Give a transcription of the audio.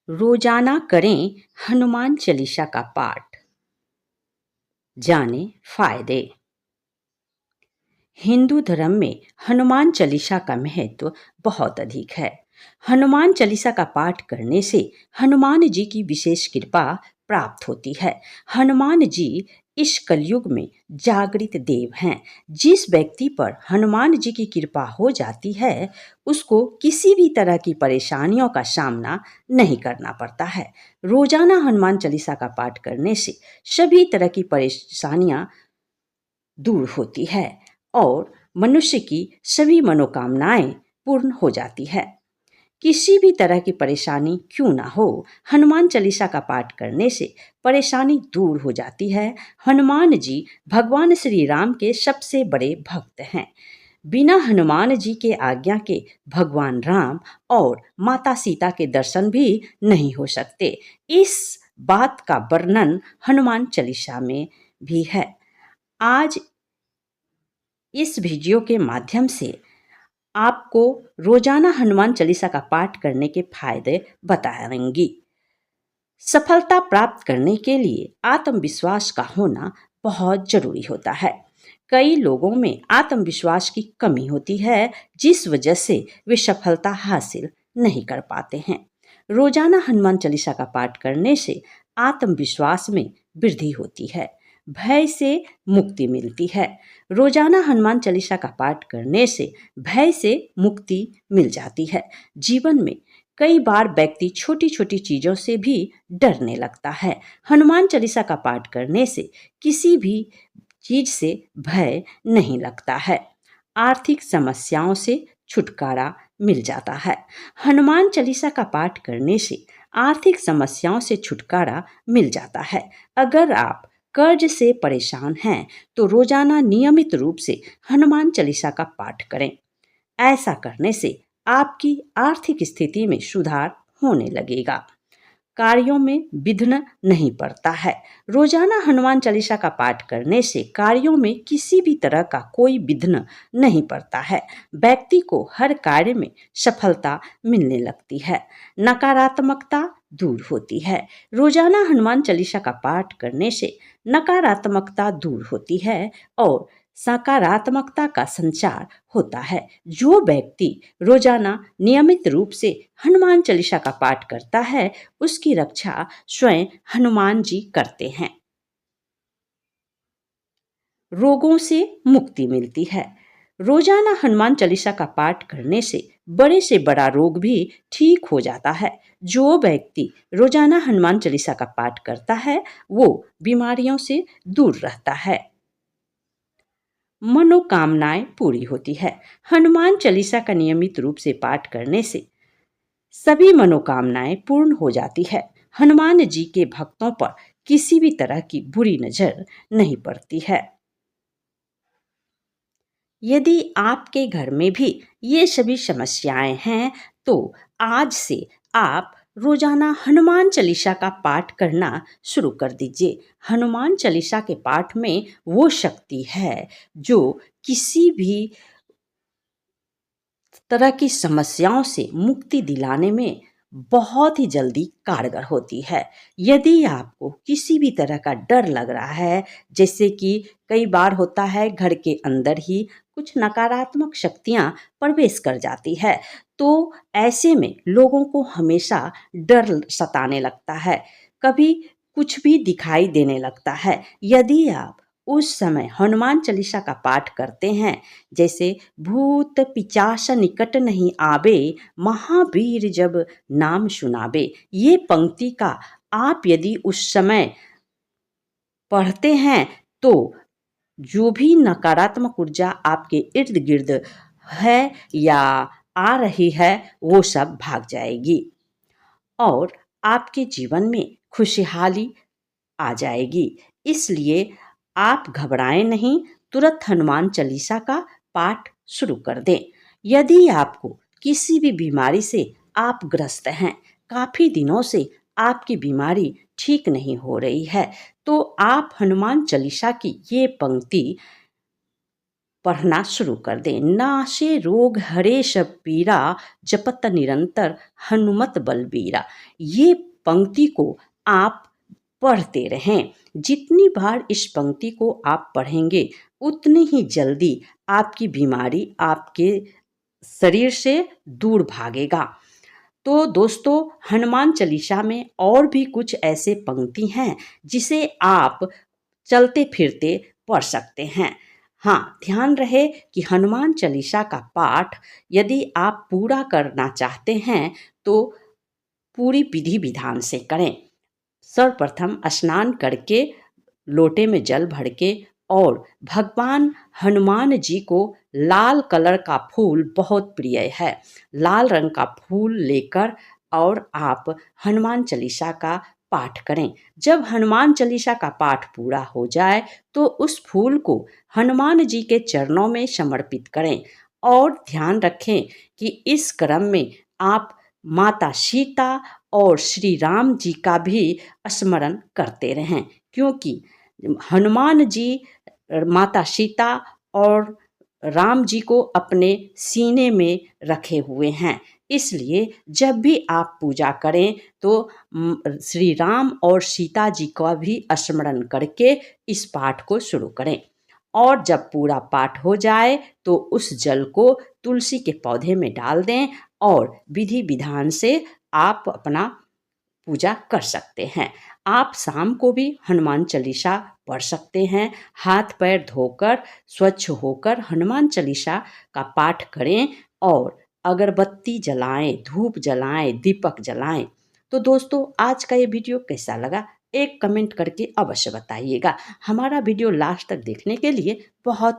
रोजाना करें हनुमान चालीसा का पाठ। जाने फायदे। हिंदू धर्म में हनुमान चालीसा का महत्व बहुत अधिक है। हनुमान चालीसा का पाठ करने से हनुमान जी की विशेष कृपा प्राप्त होती है। हनुमान जी इस कलयुग में जागृत देव हैं। जिस व्यक्ति पर हनुमान जी की कृपा हो जाती है उसको किसी भी तरह की परेशानियों का सामना नहीं करना पड़ता है। रोजाना हनुमान चालीसा का पाठ करने से सभी तरह की परेशानियां दूर होती है और मनुष्य की सभी मनोकामनाएं पूर्ण हो जाती है। किसी भी तरह की परेशानी क्यों ना हो, हनुमान चालीसा का पाठ करने से परेशानी दूर हो जाती है। हनुमान जी भगवान श्री राम के सबसे बड़े भक्त हैं। बिना हनुमान जी के आज्ञा के भगवान राम और माता सीता के दर्शन भी नहीं हो सकते। इस बात का वर्णन हनुमान चालीसा में भी है। आज इस वीडियो के माध्यम से आपको रोजाना हनुमान चालीसा का पाठ करने के फायदे बताएंगी। सफलता प्राप्त करने के लिए आत्मविश्वास का होना बहुत जरूरी होता है। कई लोगों में आत्मविश्वास की कमी होती है जिस वजह से वे सफलता हासिल नहीं कर पाते हैं। रोजाना हनुमान चालीसा का पाठ करने से आत्मविश्वास में वृद्धि होती है, भय से मुक्ति मिलती है। रोजाना हनुमान चालीसा का पाठ करने से भय से मुक्ति मिल जाती है। जीवन में कई बार व्यक्ति छोटी छोटी चीजों से भी डरने लगता है। हनुमान चालीसा का पाठ करने से किसी भी चीज से भय नहीं लगता है। आर्थिक समस्याओं से छुटकारा मिल जाता है। हनुमान चालीसा का पाठ करने से आर्थिक समस्याओं से छुटकारा मिल जाता है। अगर आप कर्ज से परेशान हैं तो रोजाना नियमित रूप से हनुमान चालीसा का पाठ करें। ऐसा करने से आपकी आर्थिक स्थिति में सुधार होने लगेगा। कार्यों में विघ्न नहीं पड़ता है। रोजाना हनुमान चालीसा का पाठ करने से कार्यों में किसी भी तरह का कोई विघ्न नहीं पड़ता है। व्यक्ति को हर कार्य में सफलता मिलने लगती है। नकारात्मकता दूर होती है। रोजाना हनुमान चालीसा का पाठ करने से नकारात्मकता दूर होती है और सकारात्मकता का संचार होता है। जो व्यक्ति रोजाना नियमित रूप से हनुमान चालीसा का पाठ करता है उसकी रक्षा स्वयं हनुमान जी करते हैं। रोगों से मुक्ति मिलती है। रोजाना हनुमान चालीसा का पाठ करने से बड़ा रोग भी ठीक हो जाता है। जो व्यक्ति रोजाना हनुमान चालीसा का पाठ करता है वो बीमारियों से दूर रहता है। मनोकामनाएं पूरी होती है। हनुमान चालीसा का नियमित रूप से पाठ करने से सभी मनोकामनाएं पूर्ण हो जाती है। हनुमान जी के भक्तों पर किसी भी तरह की बुरी नजर नहीं पड़ती है। यदि आपके घर में भी ये सभी समस्याएं हैं तो आज से आप रोजाना हनुमान चालीसा का पाठ करना शुरू कर दीजिए। हनुमान चालीसा के पाठ में वो शक्ति है जो किसी भी तरह की समस्याओं से मुक्ति दिलाने में बहुत ही जल्दी कारगर होती है। यदि आपको किसी भी तरह का डर लग रहा है, जैसे कि कई बार होता है घर के अंदर ही कुछ नकारात्मक शक्तियां प्रवेश कर जाती है, तो ऐसे में लोगों को हमेशा डर सताने लगता है, कभी कुछ भी दिखाई देने लगता है। यदि आप उस समय हनुमान चालीसा का पाठ करते हैं, जैसे भूत पिचाच निकट नहीं आवे, महावीर जब नाम सुनावे, ये पंक्ति का आप यदि उस समय पढ़ते हैं तो जो भी नकारात्मक ऊर्जा आपके इर्द गिर्द है या आ रही है वो सब भाग जाएगी और आपके जीवन में खुशहाली आ जाएगी। इसलिए आप घबराएं नहीं, तुरंत हनुमान चालीसा का पाठ शुरू कर दें। यदि आपको किसी भी बीमारी से आप ग्रस्त हैं, काफ़ी दिनों से आपकी बीमारी ठीक नहीं हो रही है, तो आप हनुमान चालीसा की ये पंक्ति पढ़ना शुरू कर दें। नाशे रोग हरे सब पीरा, जपत निरंतर हनुमत बलबीरा। ये पंक्ति को आप पढ़ते रहें। जितनी बार इस पंक्ति को आप पढ़ेंगे उतनी ही जल्दी आपकी बीमारी आपके शरीर से दूर भागेगा। तो दोस्तों, हनुमान चालीसा में और भी कुछ ऐसे पंक्ति हैं जिसे आप चलते फिरते पढ़ सकते हैं। हाँ, ध्यान रहे कि हनुमान चालीसा का पाठ यदि आप पूरा करना चाहते हैं तो पूरी विधि विधान से करें। सर्वप्रथम स्नान करके लोटे में जल भर के और भगवान हनुमान जी को लाल कलर का फूल बहुत प्रिय है, लाल रंग का फूल लेकर और आप हनुमान चालीसा का पाठ करें। जब हनुमान चालीसा का पाठ पूरा हो जाए तो उस फूल को हनुमान जी के चरणों में समर्पित करें और ध्यान रखें कि इस क्रम में आप माता सीता और श्री राम जी का भी स्मरण करते रहें, क्योंकि हनुमान जी माता सीता और राम जी को अपने सीने में रखे हुए हैं। इसलिए जब भी आप पूजा करें तो श्री राम और सीता जी का भी स्मरण करके इस पाठ को शुरू करें। और जब पूरा पाठ हो जाए तो उस जल को तुलसी के पौधे में डाल दें और विधि विधान से आप अपना पूजा कर सकते हैं। आप शाम को भी हनुमान चालीसा पढ़ सकते हैं। हाथ पैर धोकर स्वच्छ होकर हनुमान चालीसा का पाठ करें और अगरबत्ती जलाएं, धूप जलाएं, दीपक जलाएं। तो दोस्तों, आज का ये वीडियो कैसा लगा एक कमेंट करके अवश्य बताइएगा। हमारा वीडियो लास्ट तक देखने के लिए बहुत